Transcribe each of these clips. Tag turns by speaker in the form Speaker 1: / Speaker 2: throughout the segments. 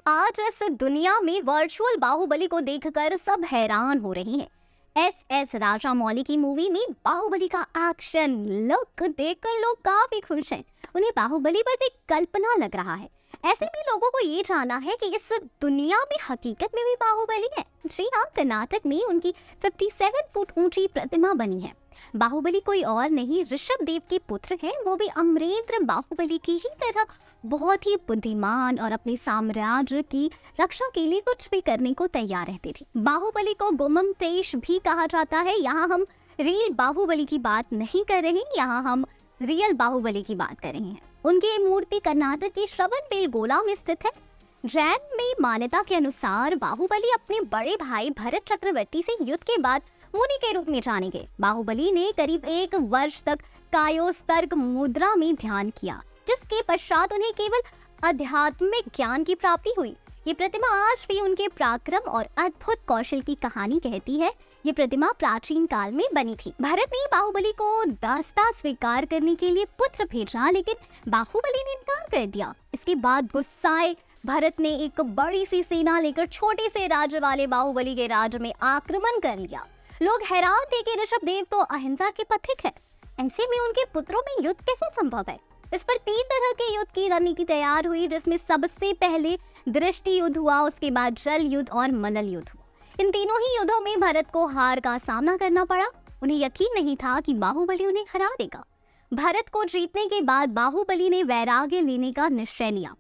Speaker 1: आज इस दुनिया में वर्चुअल बाहुबली को देखकर सब हैरान हो रहे हैं। एस राजामौली की मूवी में बाहुबली का एक्शन लुक देखकर लोग काफी खुश हैं। उन्हें बाहुबली बस एक कल्पना लग रहा है। ऐसे में लोगों को ये जानना है कि इस दुनिया में हकीकत में भी बाहुबली है। जी हाँ, कर्नाटक में उनकी 57 फुट ऊंची प्रतिमा बनी है। बाहुबली कोई और नहीं, ऋषभ देव के पुत्र हैं। वो भी अमरेंद्र बाहुबली की ही तरह बहुत ही बुद्धिमान और अपने साम्राज्य की रक्षा के लिए कुछ भी करने को तैयार रहते थे। बाहुबली को गुमम तेज भी कहा जाता है। यहाँ हम रियल बाहुबली की बात नहीं कर रहे, यहाँ हम रियल बाहुबली की बात कर रहे हैं। उनकी मूर्ति कर्नाटक के श्रवणबेलगोला में स्थित है। जैन में मान्यता के अनुसार बाहुबली अपने बड़े भाई भरत चक्रवर्ती से युद्ध के बाद मुनि के रूप में जाने गए। बाहुबली ने करीब 1 वर्ष तक कायोस्तर्क मुद्रा में ध्यान किया, जिसके पश्चात उन्हें केवल आध्यात्मिक ज्ञान की प्राप्ति हुई। ये प्रतिमा आज भी उनके पराक्रम और अद्भुत कौशल की कहानी कहती है। ये प्रतिमा प्राचीन काल में बनी थी। भरत ने बाहुबली को दास्ता स्वीकार करने के लिए पुत्र भेजा, लेकिन बाहुबली ने इनकार कर दिया। इसके बाद गुस्साए भरत ने एक बड़ी सी सेना लेकर छोटे से राज्य वाले बाहुबली के राज्य में आक्रमण कर लिया। लोग हैरान थे कि ऋषभ देव तो अहिंसा के पथिक है, ऐसे में उनके पुत्रों में युद्ध कैसे संभव है। इस पर 3 तरह के युद्ध की रणनीति तैयार हुई, जिसमें सबसे पहले दृष्टि युद्ध हुआ, उसके बाद जल युद्ध और मलल युद्ध हुआ। इन तीनों ही युद्धों में भरत को हार का सामना करना पड़ा। उन्हें यकीन नहीं था कि बाहुबली उन्हें हरा देगा। भरत को जीतने के बाद बाहुबली ने वैराग्य लेने का निश्चय लिया।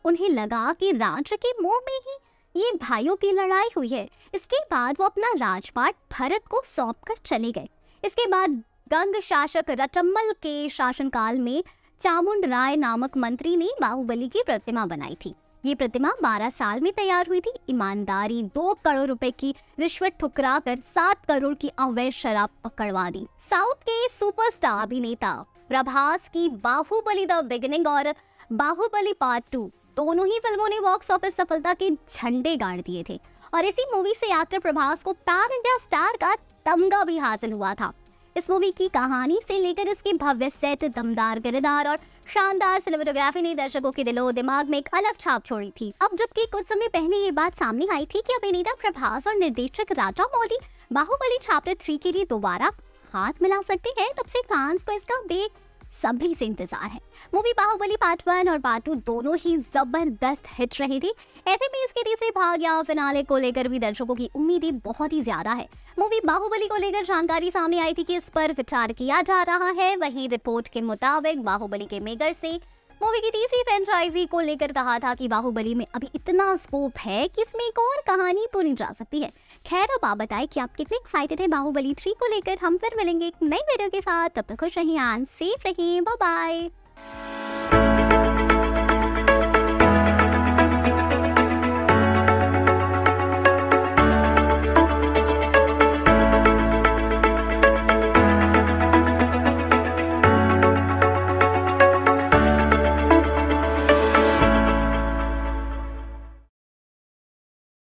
Speaker 1: उन्हें लगा कि राज्य के मोह में ही ये भाइयों की लड़ाई हुई है। इसके बाद वो अपना राजपाट भरत को सौंपकर चले गए। इसके बाद गंग शासक रटम्मल के शासनकाल में चामुंड राय नामक मंत्री ने बाहुबली की प्रतिमा बनाई थी। ये प्रतिमा 12 साल में तैयार हुई थी। ईमानदारी 2 करोड़ रुपए की रिश्वत ठुकरा कर 7 करोड़ की अवैध शराब पकड़वा दी। साउथ के सुपरस्टार अभिनेता प्रभास की बाहुबली द बिगिनिंग और बाहुबली पार्ट 2 दोनों ही फिल्मों ने बॉक्स ऑफिस सफलता के झंडे गाड़ दिए थे और इसी मूवी से एक्टर प्रभास को पैन इंडिया स्टार का तमगा भी हासिल हुआ था। इस मूवी की कहानी से लेकर इसके भव्य सेट, दमदार किरदार और शानदार सिनेमेटोग्राफी ने दर्शकों के दिलो दिमाग में एक अलग छाप छोड़ी थी। अब जबकि कुछ समय पहले ये बात सामने आई थी कि अभिनेता प्रभास और निर्देशक राजामौली बाहुबली चैप्टर 3 के लिए दोबारा हाथ मिला सकते हैं, तब से फैंस को इसका बेसब्री से इंतजार है। मूवी बाहुबली पार्ट 1 और पार्ट 2 दोनों ही जबरदस्त हिट रही थी। ऐसे में इसके तीसरे भाग या फिनाले को लेकर भी दर्शकों की उम्मीदें बहुत ही ज्यादा है। मूवी बाहुबली को लेकर जानकारी सामने आई थी कि इस पर विचार किया जा रहा है। वहीं रिपोर्ट के मुताबिक बाहुबली के मेकर से मूवी की तीसरी फ्रेंचाइजी को लेकर कहा था कि बाहुबली में अभी इतना स्कोप है कि इसमें एक और कहानी पूरी जा सकती है। खैर, अब आप बताएं कि आप कितने एक्साइटेड है बाहुबली 3 को लेकर। हम फिर मिलेंगे एक नई वीडियो के साथ। तब तक खुश रहिए एंड सेफ रहिए। Bye bye.